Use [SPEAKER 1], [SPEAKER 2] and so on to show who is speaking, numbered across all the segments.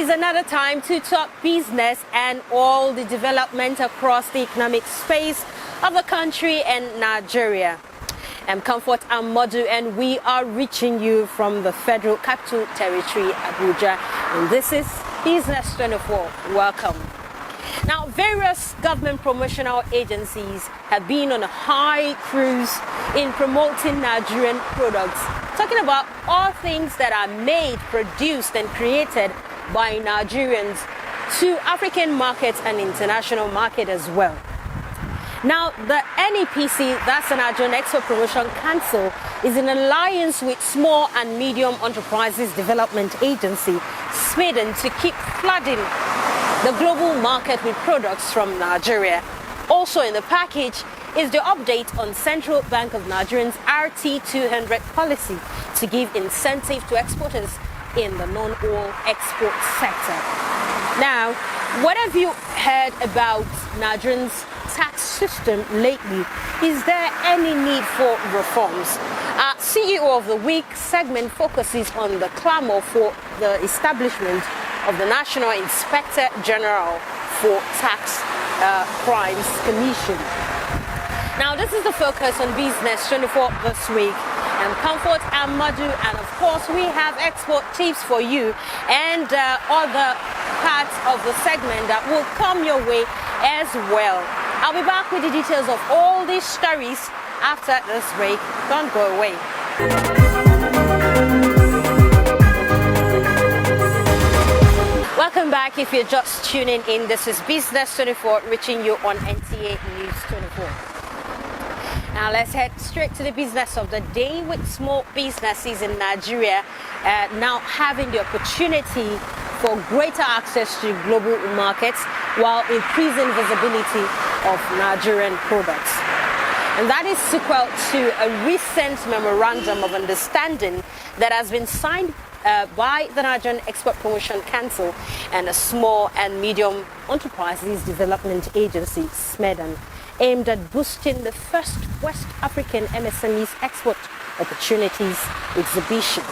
[SPEAKER 1] Another time to talk business and all the development across the economic space of the country and Nigeria. I'm Comfort Amadu, and we are reaching you from the Federal Capital Territory, Abuja, and this is Business 24. Welcome. Now, various government promotional agencies have been on a high cruise in promoting Nigerian products, talking about all things that are made, produced, and created by Nigerians to African markets and international market as well. Now, the NEPC, that's the Nigerian Export Promotion Council, is in alliance with Small and Medium Enterprises Development Agency, SMEDEN, to keep flooding the global market with products from Nigeria. Also in the package is the update on Central Bank of Nigeria's RT200 policy to give incentive to exporters in the non-oil export sector. Now, what have you heard about Nigeria's tax system lately? Is there any need for reforms? Our CEO of the Week segment focuses on the clamor for the establishment of the National Inspector General for Tax Crimes Commission. Now, this is the focus on Business 24 this week. I'm Comfort Amadu, and of course we have export tips for you and other parts of the segment that will come your way as well. I'll be back with the details of all these stories after this break. Don't go away. Welcome back. If you're just tuning in, this is Business 24 reaching you on NTA News 24. Now let's head straight to the business of the day, with small businesses in Nigeria now having the opportunity for greater access to global markets while increasing visibility of Nigerian products. And that is sequel to a recent memorandum of understanding that has been signed by the Nigerian Export Promotion Council and the Small and Medium Enterprises Development Agency, SMEDEN, aimed at boosting the first West African MSMEs export opportunities exhibition.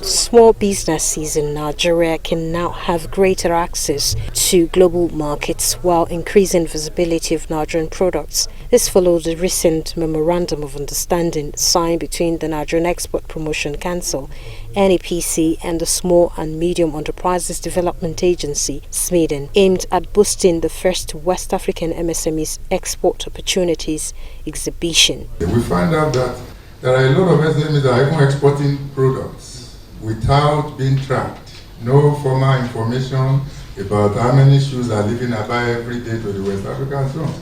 [SPEAKER 1] Small businesses in Nigeria can now have greater access to global markets while increasing visibility of Nigerian products. This follows a recent memorandum of understanding signed between the Nigerian Export Promotion Council, NEPC, and the Small and Medium Enterprises Development Agency, SMEDEN, aimed at boosting the first West African MSMEs export opportunities exhibition.
[SPEAKER 2] We find out that there are a lot of SMEs that are even exporting products without being tracked. No formal information about how many shoes are leaving Aba every day to the West Africa and so on.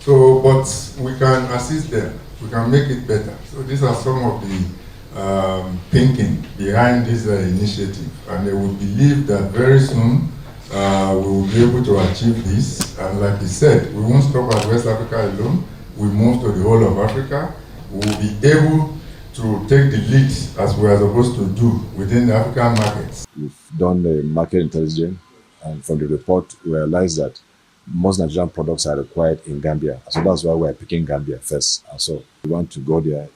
[SPEAKER 2] So, but we can assist them. We can make it better. So these are some of the thinking behind this initiative. And we believe that very soon we will be able to achieve this. And like he said, we won't stop at West Africa alone. We move to the whole of Africa. We will be able to take the lead as we are supposed to do within the African markets.
[SPEAKER 3] We've done the market intelligence, and from the report we realized that most Nigerian products are required in Gambia. So that's why we're picking Gambia first. And so we want to go there,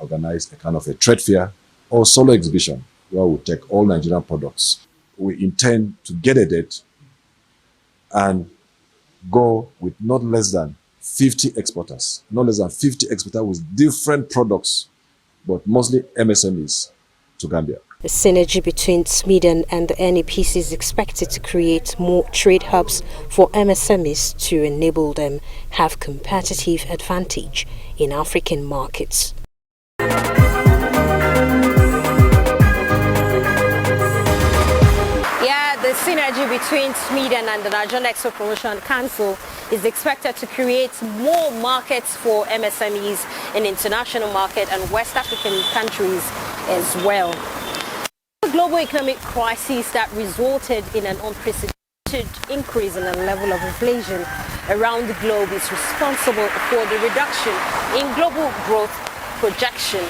[SPEAKER 3] organize a kind of a trade fair or solo exhibition where we take all Nigerian products. We intend to get a date and go with not less than 50 exporters, with different products, but mostly MSMEs to Gambia.
[SPEAKER 1] The synergy between SMEDEN and the NEPC is expected to create more trade hubs for MSMEs to enable them have competitive advantage in African markets. The synergy between SMEDEN and the Nigerian Export Promotion Council is expected to create more markets for MSMEs in international market and West African countries as well. global economic crisis that resulted in an unprecedented increase in the level of inflation around the globe is responsible for the reduction in global growth projection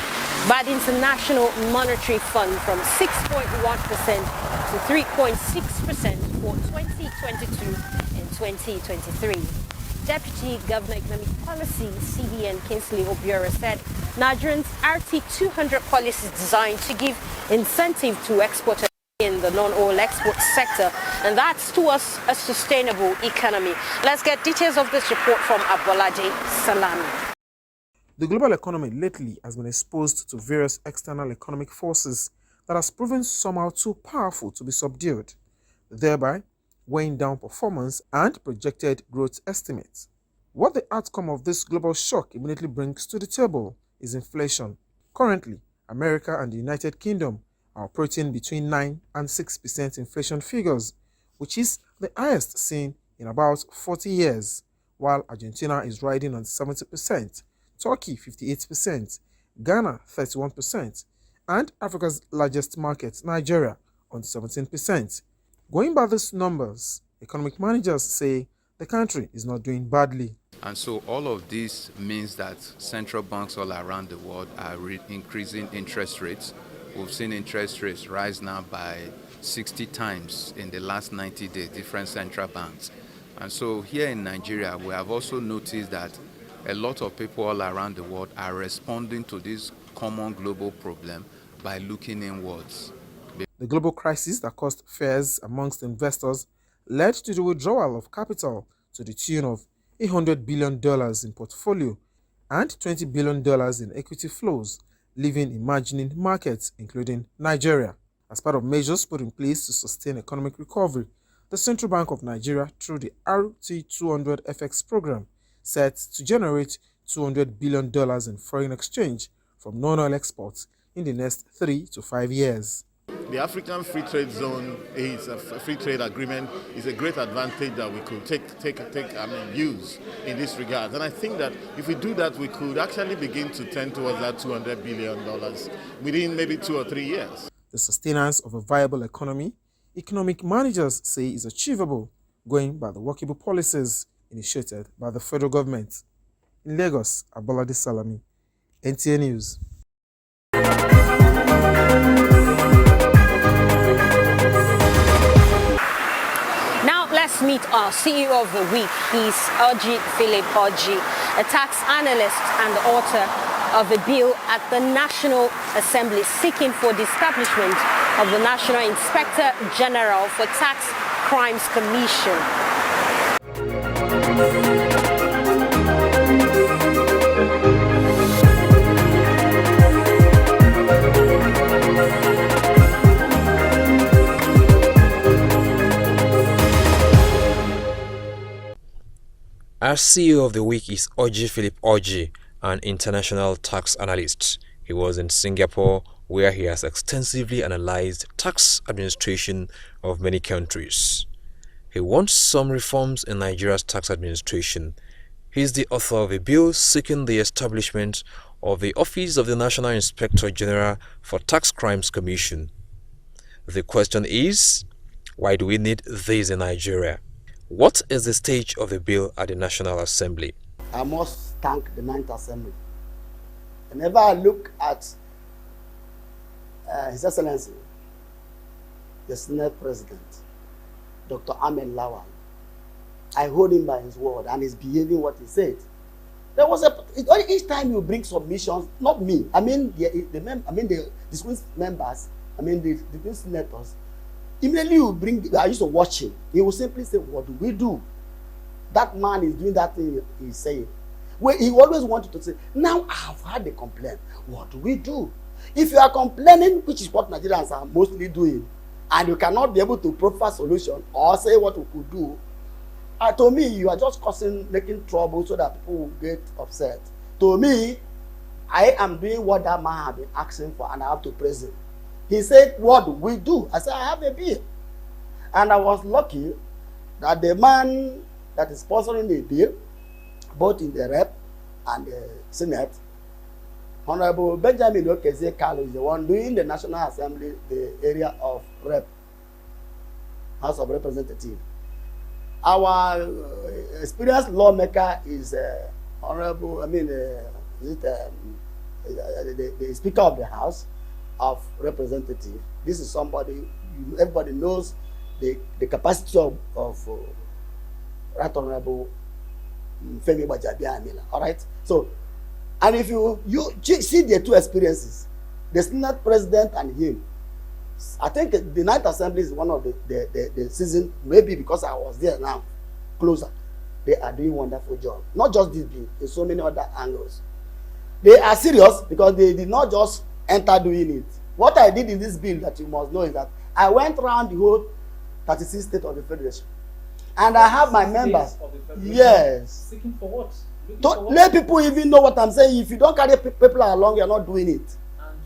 [SPEAKER 1] by the International Monetary Fund from 6.1% to 3.6% for 2022 and 2023. Deputy Governor Economic Policy, CBN Kingsley Obiora, said Nigerians' RT200 policy is designed to give incentive to exporters in the non-oil export sector, and that's towards a sustainable economy. Let's get details of this report from Abolade Salami.
[SPEAKER 4] The global economy lately has been exposed to various external economic forces that has proven somehow too powerful to be subdued, thereby weighing down performance and projected growth estimates. What the outcome of this global shock immediately brings to the table is inflation. Currently, America and the United Kingdom are operating between 9 and 6% inflation figures, which is the highest seen in about 40 years, while Argentina is riding on 70%, Turkey 58%, Ghana 31%, and Africa's largest market, Nigeria, on 17%. Going by these numbers, economic managers say the country is not doing badly.
[SPEAKER 5] And so all of this means that central banks all around the world are increasing interest rates. We've seen interest rates rise now by 60 times in the last 90 days, different central banks. And so here in Nigeria, we have also noticed that a lot of people all around the world are responding to this common global problem by looking inwards.
[SPEAKER 4] The global crisis that caused fears amongst investors led to the withdrawal of capital to the tune of $100 billion in portfolio and $20 billion in equity flows, leaving emerging markets, including Nigeria. As part of measures put in place to sustain economic recovery, the Central Bank of Nigeria, through the RT200 FX program, set to generate $200 billion in foreign exchange from non-oil exports in the next 3 to 5 years.
[SPEAKER 6] The African Free Trade Zone is a free trade agreement is a great advantage that we could use in this regard. And I think that if we do that, we could actually begin to tend towards that $200 billion within maybe 2 or 3 years.
[SPEAKER 4] The sustenance of a viable economy, economic managers say, is achievable going by the workable policies initiated by the federal government. In Lagos, Abolade Salami, NTA News.
[SPEAKER 1] Now let's meet our CEO of the week. He's Oji Philip Oji, a tax analyst and author of a bill at the National Assembly seeking for the establishment of the National Inspector General for Tax Crimes Commission.
[SPEAKER 7] Our CEO of the week is Oji Philip Oji, an international tax analyst. He was in Singapore, where he has extensively analyzed tax administration of many countries. He wants some reforms in Nigeria's tax administration. He is the author of a bill seeking the establishment of the Office of the National Inspector General for Tax Crimes Commission. The question is, why do we need this in Nigeria? What is the stage of the bill at the National Assembly?
[SPEAKER 8] I must thank the Ninth Assembly. Whenever I look at His Excellency, the Senate President, Dr. Ahmed Lawal, I hold him by his word and he's behaving what he said. There was each time you bring submissions, not me, the distinguished members, the distinguished senators, immediately you bring, I used to watch him, he will simply say, what do we do? That man is doing that thing he's saying. Well, he always wanted to say, now I have had a complaint, what do we do? If you are complaining, which is what Nigerians are mostly doing, and you cannot be able to proffer solution or say what we could do, to me, you are just making trouble so that people will get upset. To me, I am doing what that man has been asking for, and I have to praise him. He said, what do we do? I said, I have a bill. And I was lucky that the man that is sponsoring the bill, both in the Rep and the Senate, Honorable Benjamin Okeze Kalu is the one doing the National Assembly, the area of Rep, House of Representatives. Our experienced lawmaker is Honorable, the Speaker of the House of Representatives. This is somebody, everybody knows the capacity of Right Honorable Femi Gbajabiamila. All right? So, and if you see the two experiences, the Senate President and him, I think the Ninth Assembly is one of the season, maybe because I was there now, closer. They are doing wonderful job. Not just this bill, in so many other angles. They are serious because they did not just enter doing it. What I did in this bill that you must know is that I went around the whole 36 states of the Federation. And I have my members. Yes.
[SPEAKER 9] Seeking for what?
[SPEAKER 8] To let people even know what I'm saying. If you don't carry people along, you're not doing it.
[SPEAKER 9] And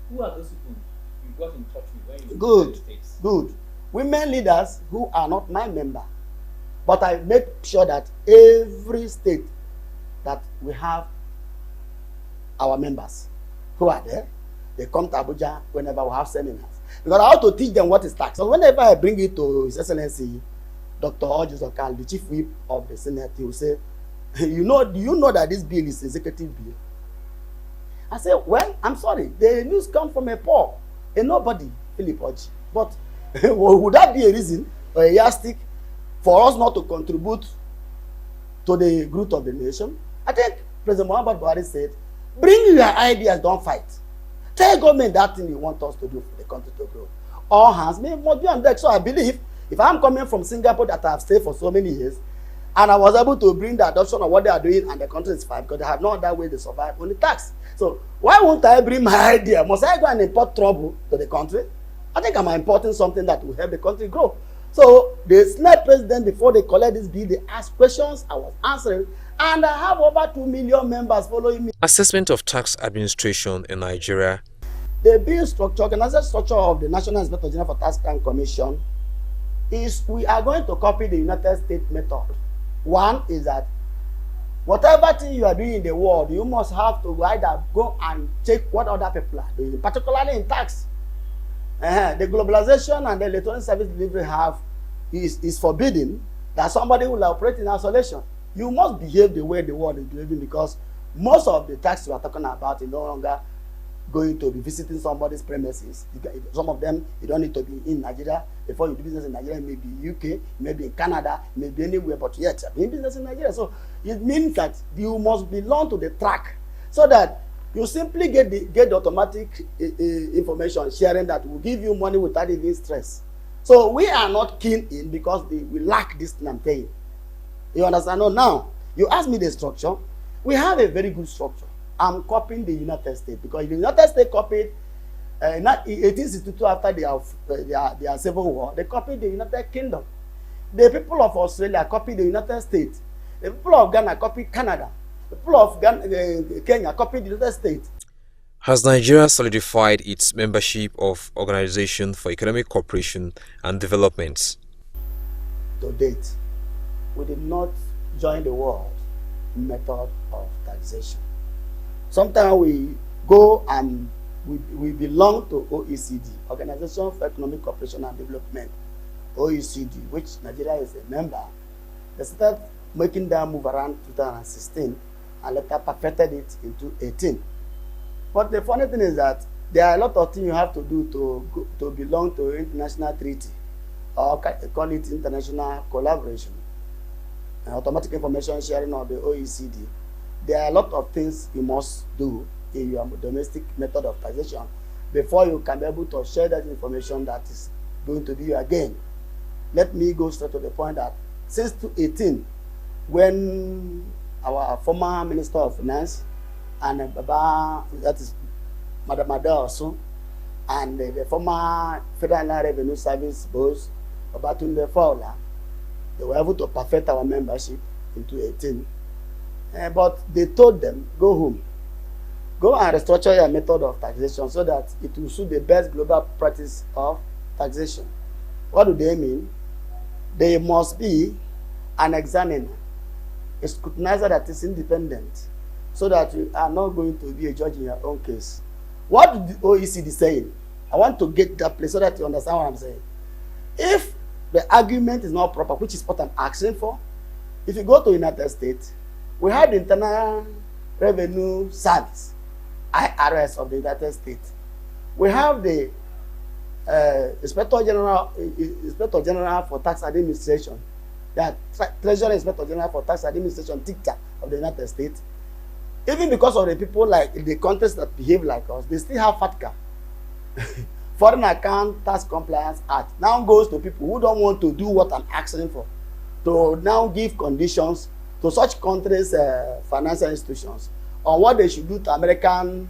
[SPEAKER 9] who are those people you got in touch with when you
[SPEAKER 8] Good. Good. Women leaders who are not my member. But I make sure that every state that we have our members who are there, they come to Abuja whenever we have seminars. Because I have to teach them what is tax. So whenever I bring it to His Excellency, Dr. Ojus Okal, the Chief Whip of the Senate, he will say, do you know that this bill is executive bill? I say, well, I'm sorry. The news comes from a poor, a nobody, Philip Oji. But would that be a reason or a yardstick for us not to contribute to the growth of the nation? I think President Muhammad Buhari said, bring your ideas, don't fight. Tell government that thing you want us to do for the country to grow. All hands must be on deck. So I believe if I'm coming from Singapore that I've stayed for so many years, and I was able to bring the adoption of what they are doing, and the country is fine because they have no other way to survive on the tax. So why won't I bring my idea? Must I go and import trouble to the country? I think I'm importing something that will help the country grow. So the Senate President, before they collect this bill, they asked questions, I was answering, and I have over 2 million members following me.
[SPEAKER 7] Assessment of tax administration in Nigeria.
[SPEAKER 8] The bill structure, organizational structure of the National Inspector General for Tax and Commission is we are going to copy the United States method. One is that whatever thing you are doing in the world, you must have to either go and check what other people are doing, particularly in tax. The globalization and the electronic service delivery is forbidden that somebody will operate in isolation. You must behave the way the world is behaving, because most of the tax you are talking about is no longer going to be visiting somebody's premises. Some of them, you don't need to be in Nigeria. Before you do business in Nigeria, maybe UK, maybe in Canada, maybe anywhere, but yet you're doing business in Nigeria. So it means that you must belong to the track, so that you simply get the automatic information sharing that will give you money without even stress. So we are not keen in, because we lack this thing I'm saying. You understand? No, now, you ask me the structure. We have a very good structure. I'm copying the United States, because the United States copied, in 1862, after their civil war, they copied the United Kingdom. The people of Australia copied the United States. The people of Ghana copied Canada. The people of Kenya copied the United States.
[SPEAKER 7] Has Nigeria solidified its membership of Organization for Economic Cooperation and Development?
[SPEAKER 8] To date, we did not join the world method of taxation. Sometimes we go and we belong to OECD, Organization for Economic Cooperation and Development, OECD, which Nigeria is a member. They started making that move around 2016 and later perfected it in 2018. But the funny thing is that there are a lot of things you have to do to belong to international treaty, or call it international collaboration, automatic information sharing of the OECD. There are a lot of things you must do in your domestic method of taxation before you can be able to share that information that is going to be your gain. Let me go straight to the point that since 2018, when our former Minister of Finance and Baba, that is Madam Adaosun, and the former Federal Revenue Service boss, Babatunde Fowler, they were able to perfect our membership in 2018. But they told them, go home. Go and restructure your method of taxation so that it will suit the best global practice of taxation. What do they mean? There must be an examiner, a scrutinizer that is independent, so that you are not going to be a judge in your own case. What the OECD is saying, I want to get that place so that you understand what I'm saying. If the argument is not proper, which is what I'm asking for, if you go to United States, we have the Internal Revenue Service, IRS of the United States. We have the Inspector General for Tax Administration, the Treasury Inspector General for Tax Administration, TICTA of the United States. Even because of the people like the countries that behave like us, they still have FATCA. Foreign Account Tax Compliance Act now goes to people who don't want to do what I'm asking for, to now give conditions to such countries' financial institutions on what they should do to American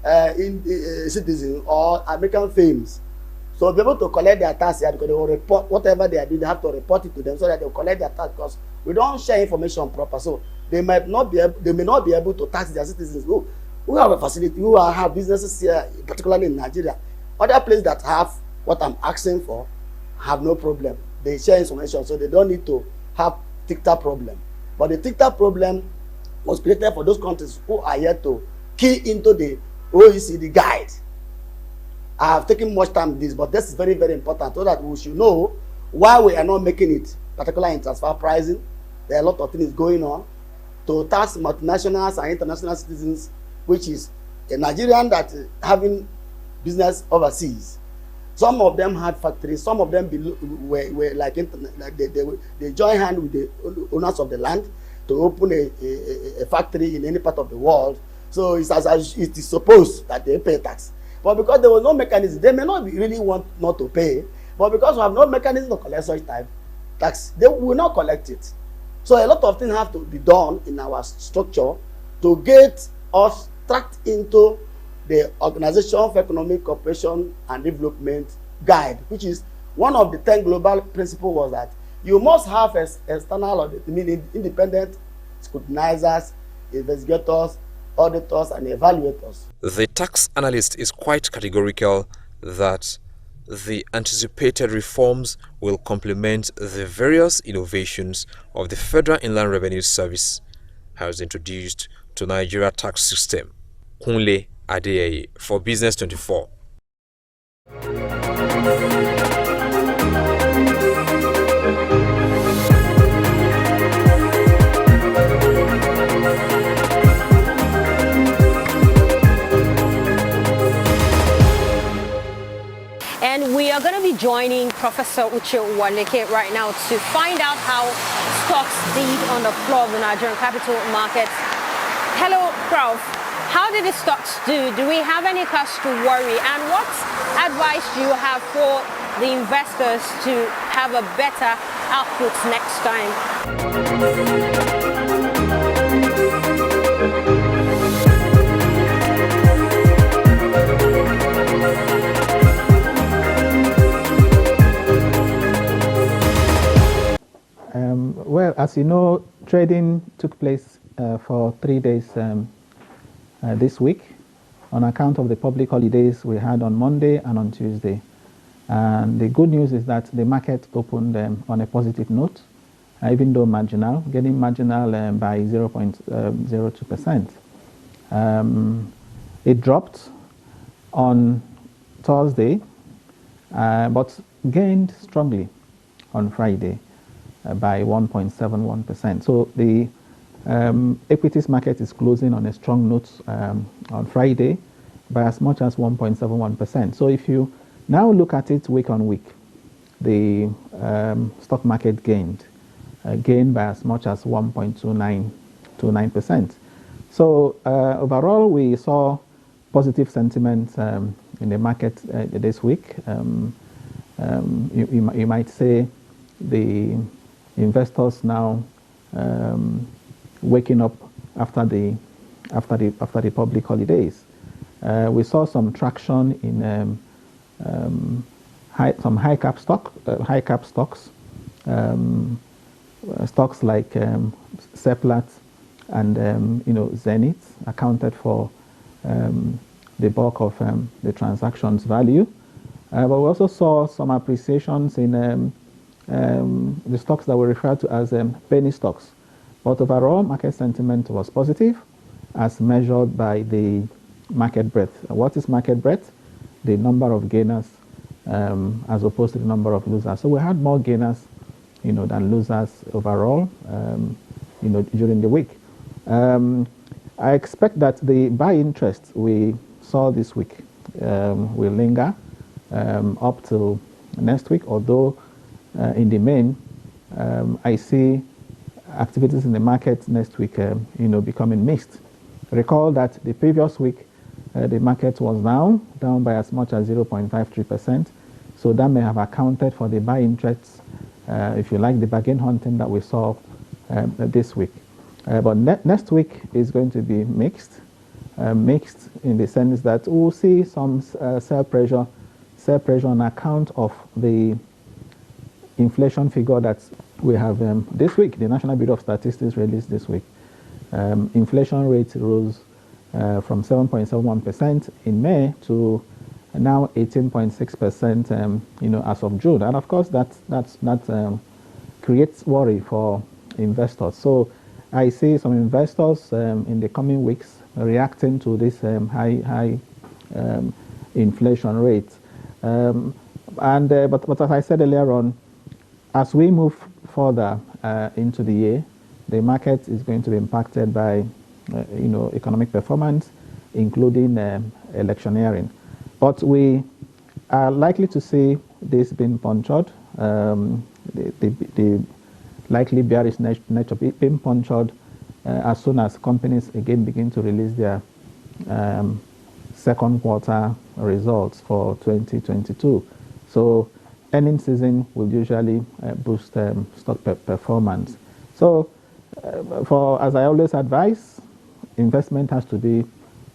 [SPEAKER 8] citizens or American firms. So be able to collect their tax here, because they will report whatever they are doing, they have to report it to them so that they will collect their tax, because we don't share information proper. So they may not be able to tax their citizens who have a facility, who have businesses here, particularly in Nigeria. Other places that have what I'm asking for have no problem. They share information, so they don't need to have TICTA problem. But the TICTA problem was created for those countries who are yet to key into the OECD guide. I have taken much time on this, but this is very, very important so that we should know why we are not making it, particularly in transfer pricing. There are a lot of things going on to tax multinationals and international citizens, which is a Nigerian that is having business overseas. Some of them had factories, some of them were like they join hand with the owners of the land to open a factory in any part of the world. So it's as it is supposed that they pay tax. But because there was no mechanism, they may not really want not to pay, but because we have no mechanism to collect such type tax, they will not collect it. So a lot of things have to be done in our structure to get us tracked into the Organization for Economic Cooperation and Development guide, which is one of the 10 global principles, was that you must have external or independent scrutinizers, investigators, auditors, and evaluators.
[SPEAKER 7] The tax analyst is quite categorical that the anticipated reforms will complement the various innovations of the Federal Inland Revenue Service has introduced to Nigeria tax system. Kunle Adeyeye for Business 24.
[SPEAKER 1] And we are going to be joining Professor Uche Waleke right now to find out how stocks did on the floor of the Nigerian capital markets. Hello, Prof. How did the stocks do? Do we have any cause to worry? And what advice do you have for the investors to have a better output next time?
[SPEAKER 10] Well, as you know, trading took place for 3 days this week on account of the public holidays we had on Monday and on Tuesday. And the good news is that the market opened on a positive note, even though marginal, getting marginal by 0.02%. It dropped on Thursday, but gained strongly on Friday by 1.71%. So the equities market is closing on a strong note on Friday by as much as 1.71%. So if you now look at it week on week, the stock market gained by as much as 1.29%. So overall, we saw positive sentiment in the market this week. You might say the investors now waking up after the public holidays. We saw some traction in some high cap stocks, stocks like Seplat and Zenith accounted for the bulk of the transactions value. But we also saw some appreciations in the stocks that were referred to as penny stocks. But overall, market sentiment was positive, as measured by the market breadth. What is market breadth? The number of gainers as opposed to the number of losers. So we had more gainers, than losers overall, during the week. I expect that the buy interest we saw this week will linger up till next week, although in the main, I see activities in the market next week, becoming mixed. Recall that the previous week, the market was down by as much as 0.53%. So that may have accounted for the buy interest, if you like, the bargain hunting that we saw this week. But next week is going to be mixed in the sense that we'll see some sell pressure on account of the inflation figure that we have this week. The National Bureau of Statistics released this week. Inflation rate rose from 7.71% in May to now 18.6%, as of June. And of course, that creates worry for investors. So I see some investors in the coming weeks reacting to this high inflation rate. But as I said earlier on, as we move further into the year, the market is going to be impacted by economic performance, including electioneering. But we are likely to see this being punctured, the likely bearish nature being punctured as soon as companies again begin to release their second quarter results for 2022. So earnings season will usually boost stock performance. So as I always advise, investment has to be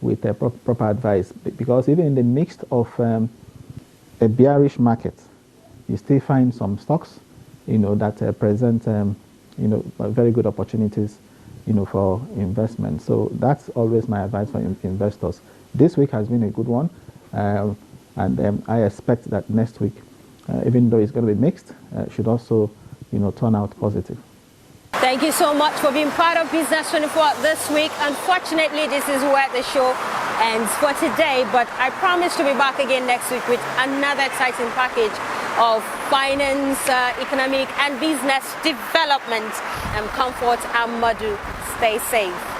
[SPEAKER 10] with proper advice, because even in the midst of a bearish market, you still find some stocks, that present, very good opportunities, for investment. So that's always my advice for investors. This week has been a good one, and I expect that next week, even though it's going to be mixed, should also, turn out positive.
[SPEAKER 1] Thank you so much for being part of Business 24 this week. Unfortunately, this is where the show ends for today, but I promise to be back again next week with another exciting package of finance, economic and business development. I'm Comfort Amadu. Stay safe.